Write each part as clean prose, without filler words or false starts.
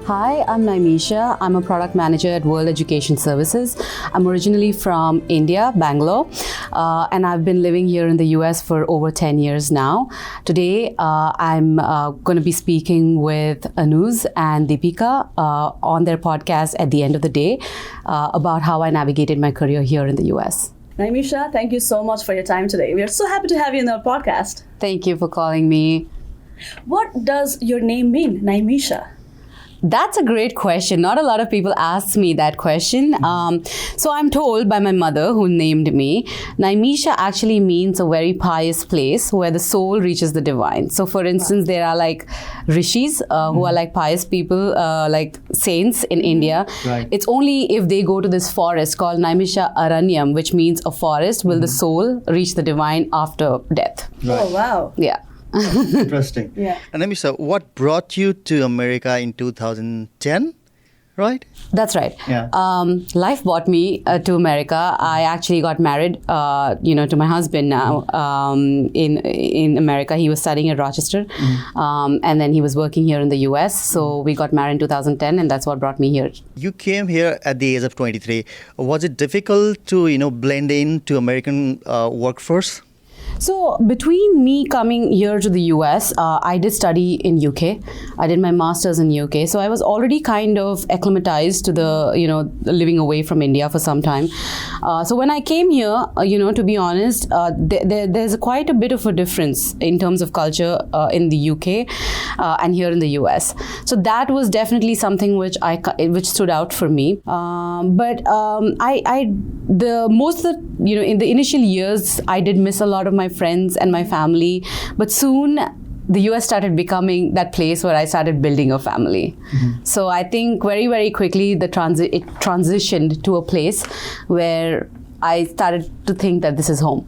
Hi, I'm Naimeesha. I'm a product manager at World Education Services. I'm originally from India, Bangalore, and I've been living here in the US for over 10 years now. Today, I'm going to be speaking with Anuj and Deepika on their podcast at the end of the day about how I navigated my career here in the US. Naimeesha, thank you so much for your time today. We are so happy to have you in our podcast. Thank you for calling me. What does your name mean, Naimeesha? That's a great question. Not a lot of people ask me that question. So I'm told by my mother, who named me, Naimeesha actually means a very pious place where the soul reaches the divine. So for instance, there are like rishis who are like pious people, like saints in India. Right. It's only if they go to this forest called Naimeesha Aranyam, which means a forest, will the soul reach the divine after death. Right. Oh, wow. Yeah. Interesting. Yeah. And Naimeesha, what brought you to America in 2010, right? That's right. Yeah. Life brought me to America. I actually got married, to my husband now in America. He was studying at Rochester, and then he was working here in the US. So we got married in 2010, and that's what brought me here. You came here at the age of 23. Was it difficult to, blend into American workforce? So between me coming here to the US, I did study in UK. I did my master's in UK. So I was already kind of acclimatized to the, living away from India for some time. So when I came here, to be honest, there's quite a bit of a difference in terms of culture in the UK and here in the US. So that was definitely something which stood out for me. But in the initial years, I did miss a lot of my friends and my family, but soon the US started becoming that place where I started building a family. So I think very, very quickly it transitioned to a place where I started to think that this is home.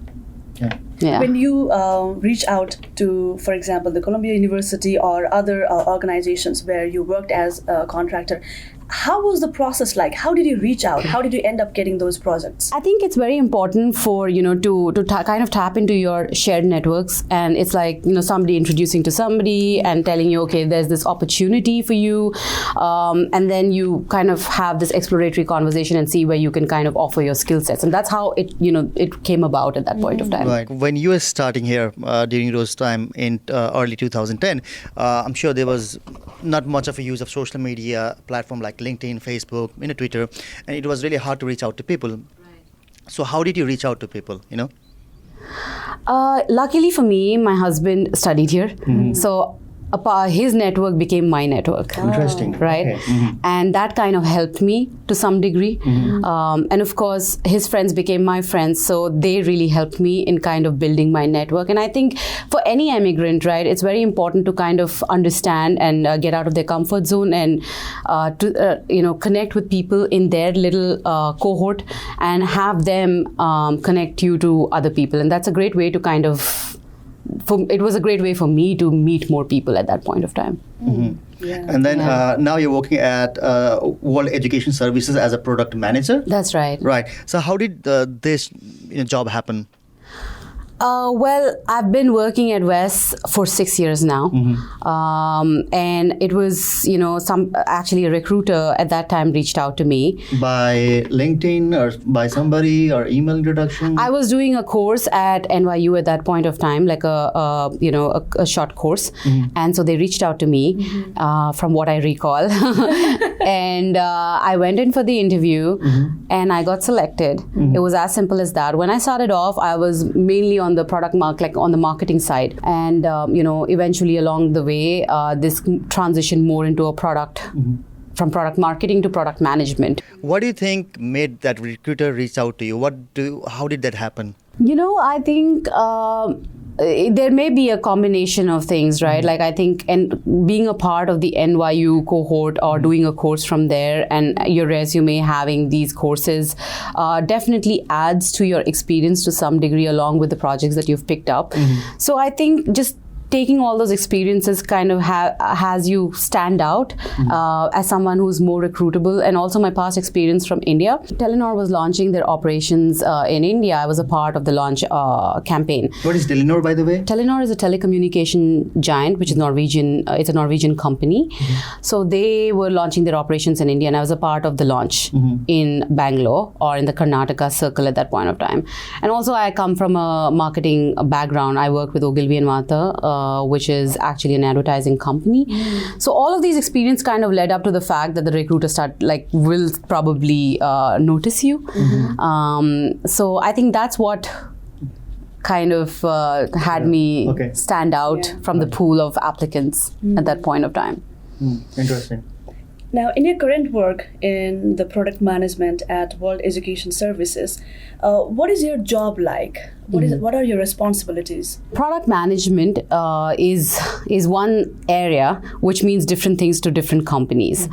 Yeah. When you reach out to, for example, the Columbia University or other organizations where you worked as a contractor, how was the process like? How did you reach out? How did you end up getting those projects? I think it's very important for, to kind of tap into your shared networks. And it's like, somebody introducing to somebody and telling you, okay, there's this opportunity for you. And then you kind of have this exploratory conversation and see where you can kind of offer your skill sets. And that's how it came about at that point of time. Right. When you were starting here during those time in early 2010, I'm sure there was not much of a use of social media platform like LinkedIn, Facebook, Twitter, and it was really hard to reach out to people. Right. So how did you reach out to people, Luckily for me, my husband studied here. So his network became my network. Interesting. Right? Okay. And that kind of helped me to some degree. And of course, his friends became my friends. So they really helped me in kind of building my network. And I think for any immigrant, right, it's very important to kind of understand and get out of their comfort zone and to connect with people in their little cohort and have them connect you to other people. And that's a great way to kind of it was a great way for me to meet more people at that point of time. Yeah. And then now you're working at World Education Services as a product manager. That's right. Right. So how did this job happen? Well, I've been working at WES for 6 years now. And it was, actually a recruiter at that time reached out to me. By LinkedIn or by somebody or email introduction? I was doing a course at NYU at that point of time, like a short course. And so they reached out to me from what I recall. And I went in for the interview and I got selected. It was as simple as that. When I started off, I was mainly on the product on the marketing side. And, eventually along the way, this transitioned more into a product, from product marketing to product management. What do you think made that recruiter reach out to you? How did that happen? I think there may be a combination of things, right? Like I think, and being a part of the NYU cohort or doing a course from there and your resume having these courses definitely adds to your experience to some degree along with the projects that you've picked up. So I think just taking all those experiences kind of has you stand out as someone who's more recruitable. And also my past experience from India. Telenor was launching their operations in India. I was a part of the launch campaign. What is Telenor, by the way? Telenor is a telecommunication giant, which is Norwegian. It's a Norwegian company. So they were launching their operations in India, and I was a part of the launch in Bangalore, or in the Karnataka circle at that point of time. And also I come from a marketing background. I worked with Ogilvy and Mather, which is actually an advertising company. So all of these experiences kind of led up to the fact that the recruiter will probably notice you. So I think that's what kind of had me stand out from the pool of applicants at that point of time. Interesting. Now, in your current work in the product management at World Education Services, what is your job like? What are your responsibilities? Product management is one area which means different things to different companies.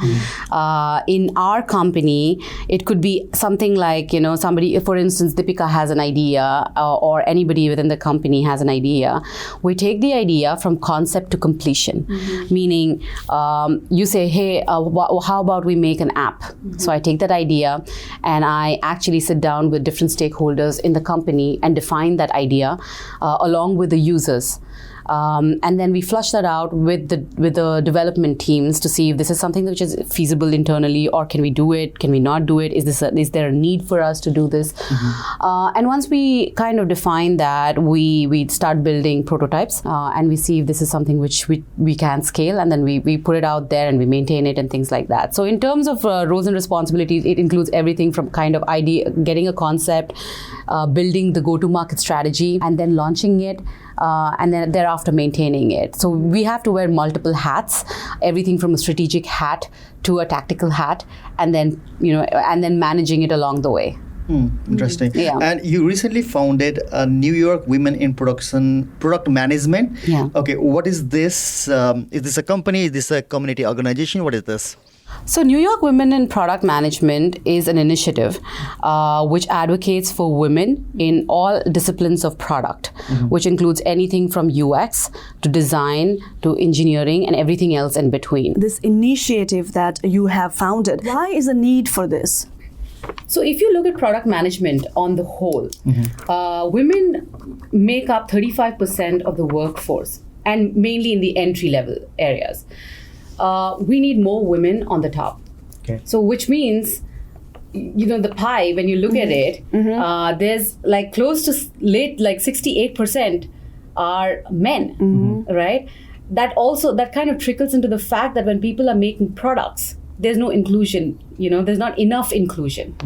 In our company, it could be something like, somebody, for instance, Deepika has an idea, or anybody within the company has an idea. We take the idea from concept to completion, meaning you say, hey, how about we make an app? So I take that idea and I actually sit down with different stakeholders in the company and define that idea along with the users. And then we flush that out with the development teams to see if this is something which is feasible internally, or can we do it? Can we not do it? Is there a need for us to do this? And once we kind of define that, we start building prototypes and we see if this is something which we can scale, and then we put it out there and we maintain it and things like that. So in terms of roles and responsibilities, it includes everything from kind of idea, getting a concept, building the go-to-market strategy, and then launching it. And then thereafter maintaining it. So we have to wear multiple hats, everything from a strategic hat to a tactical hat, and then managing it along the way. Interesting. Yeah. And you recently founded New York Women in Product Management. Yeah. Okay, what is this? Is this a company? Is this a community organization? What is this? So New York Women in Product Management is an initiative which advocates for women in all disciplines of product, which includes anything from UX to design to engineering and everything else in between. This initiative that you have founded, why is the need for this? So if you look at product management on the whole, women make up 35% of the workforce, and mainly in the entry-level areas. We need more women on the top. Okay. So which means, the pie, when you look at it, there's like close to 68% are men, right? That kind of trickles into the fact that when people are making products, there's no inclusion, there's not enough inclusion.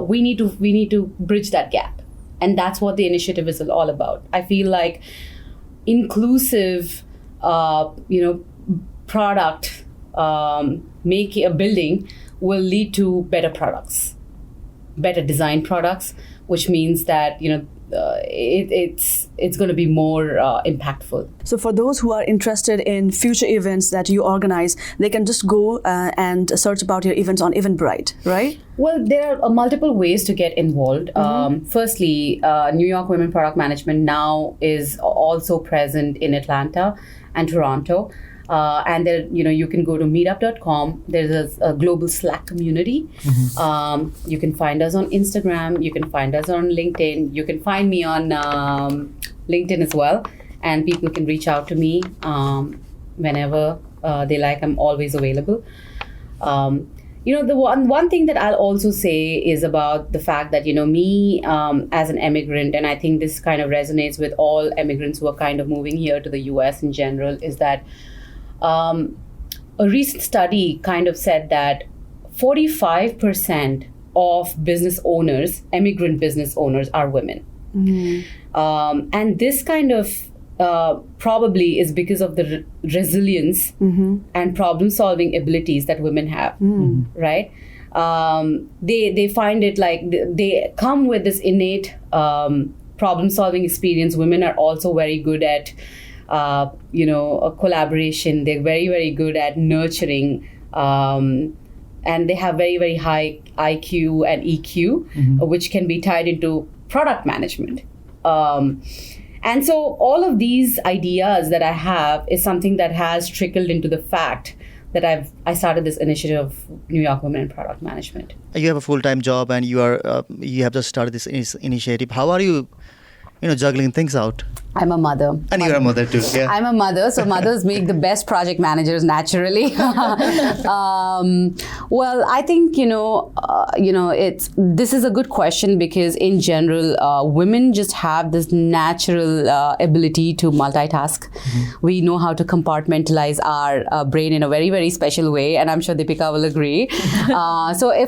We need to bridge that gap. And that's what the initiative is all about. I feel like inclusive, product building will lead to better products, better design products, which means that it's going to be more impactful. So for those who are interested in future events that you organize, they can just go and search about your events on Eventbrite, right? Well, there are multiple ways to get involved. Firstly, New York Women Product Management now is also present in Atlanta and Toronto. And there, you can go to meetup.com. There's a global Slack community. You can find us on Instagram. You can find us on LinkedIn. You can find me on LinkedIn as well. And people can reach out to me whenever they like. I'm always available. The one thing that I'll also say is about the fact that, me as an immigrant, and I think this kind of resonates with all immigrants who are kind of moving here to the US in general, is that a recent study kind of said that 45% of business owners, immigrant business owners, are women. And this kind of probably is because of the resilience and problem-solving abilities that women have, right? They find it like they come with this innate problem-solving experience. Women are also very good at a collaboration. They're very, very good at nurturing, and they have very, very high IQ and EQ, which can be tied into product management. And so all of these ideas that I have is something that has trickled into the fact that I started this initiative of New York Women in Product Management. You have a full-time job and you have just started this initiative. How are you juggling things out? I'm a mother. And you're a mother too, yeah. I'm a mother, so mothers make the best project managers naturally. Well, I think, this is a good question because in general, women just have this natural ability to multitask. Mm-hmm. We know how to compartmentalize our brain in a very, very special way, and I'm sure Deepika will agree.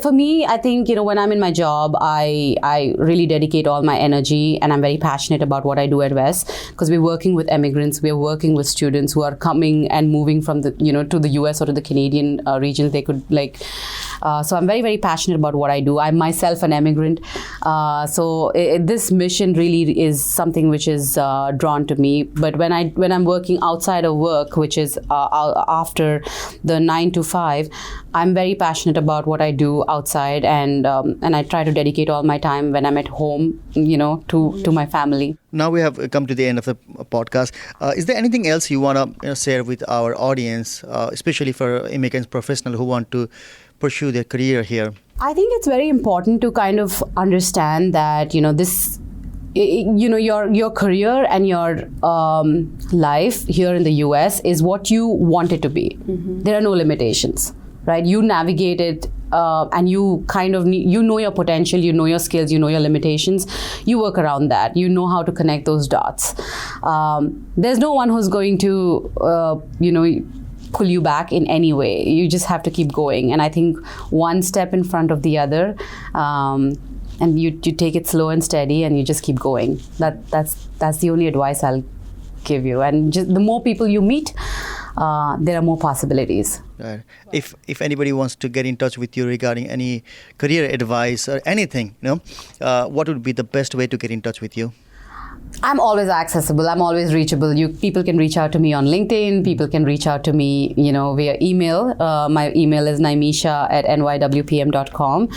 For me, I think, when I'm in my job, I really dedicate all my energy, and I'm very passionate about what I do at West. Because we're working with immigrants, we're working with students who are coming and moving from the, to the US or to the Canadian regions. They could so I'm very, very passionate about what I do. I'm myself an immigrant. This mission really is something which is drawn to me. But when I'm working outside of work, which is after the 9 to 5, I'm very passionate about what I do outside, and I try to dedicate all my time when I'm at home, to my family. Now we have come to the end of the podcast. Is there anything else you want to share with our audience, especially for immigrants, professionals who want to pursue their career here? I think it's very important to kind of understand that, your career and your life here in the US is what you want it to be. Mm-hmm. There are no limitations, right? You navigate it. And you kind of you know your potential, you know your skills, you know your limitations. You work around that. You know how to connect those dots. There's no one who's going to, pull you back in any way. You just have to keep going. And I think one step in front of the other, and you take it slow and steady, and you just keep going. That's the only advice I'll give you. And just the more people you meet, there are more possibilities. Right. If anybody wants to get in touch with you regarding any career advice or anything, what would be the best way to get in touch with you? I'm always accessible. I'm always reachable. People can reach out to me on LinkedIn. People can reach out to me, via email. My email is naimeesha@nywpm.com.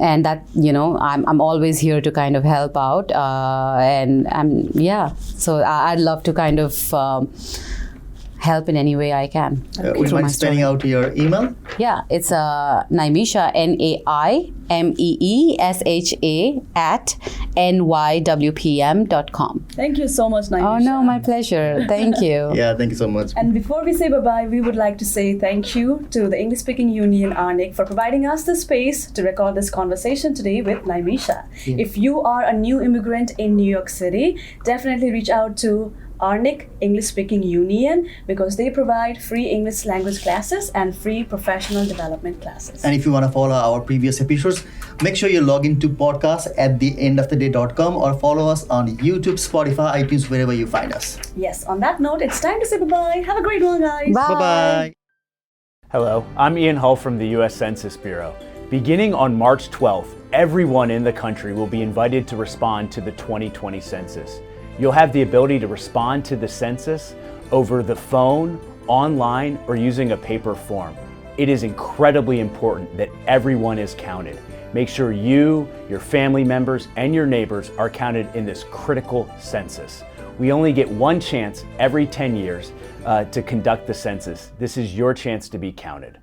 And that, I'm always here to kind of help out. So I'd love to kind of help in any way I can. Would you mind spelling out your email? Yeah, it's Naimeesha, NAIMEESHA @nywpm.com. Thank you so much, Naimeesha. Oh no, my pleasure. Thank you. Yeah, thank you so much. And before we say bye-bye, we would like to say thank you to the English Speaking Union, ARNIC, for providing us the space to record this conversation today with Naimeesha. Yeah. If you are a new immigrant in New York City, definitely reach out to ARNIC, English Speaking Union, because they provide free English language classes and free professional development classes. And if you want to follow our previous episodes, make sure you log into podcast@theendoftheday.com or follow us on YouTube, Spotify, iTunes, wherever you find us. Yes, on that note, it's time to say bye-bye. Have a great one, guys. Bye. Bye-bye. Hello, I'm Ian Hull from the U.S. Census Bureau. Beginning on March 12th, everyone in the country will be invited to respond to the 2020 census. You'll have the ability to respond to the census over the phone, online, or using a paper form. It is incredibly important that everyone is counted. Make sure you, your family members, and your neighbors are counted in this critical census. We only get one chance every 10 years to conduct the census. This is your chance to be counted.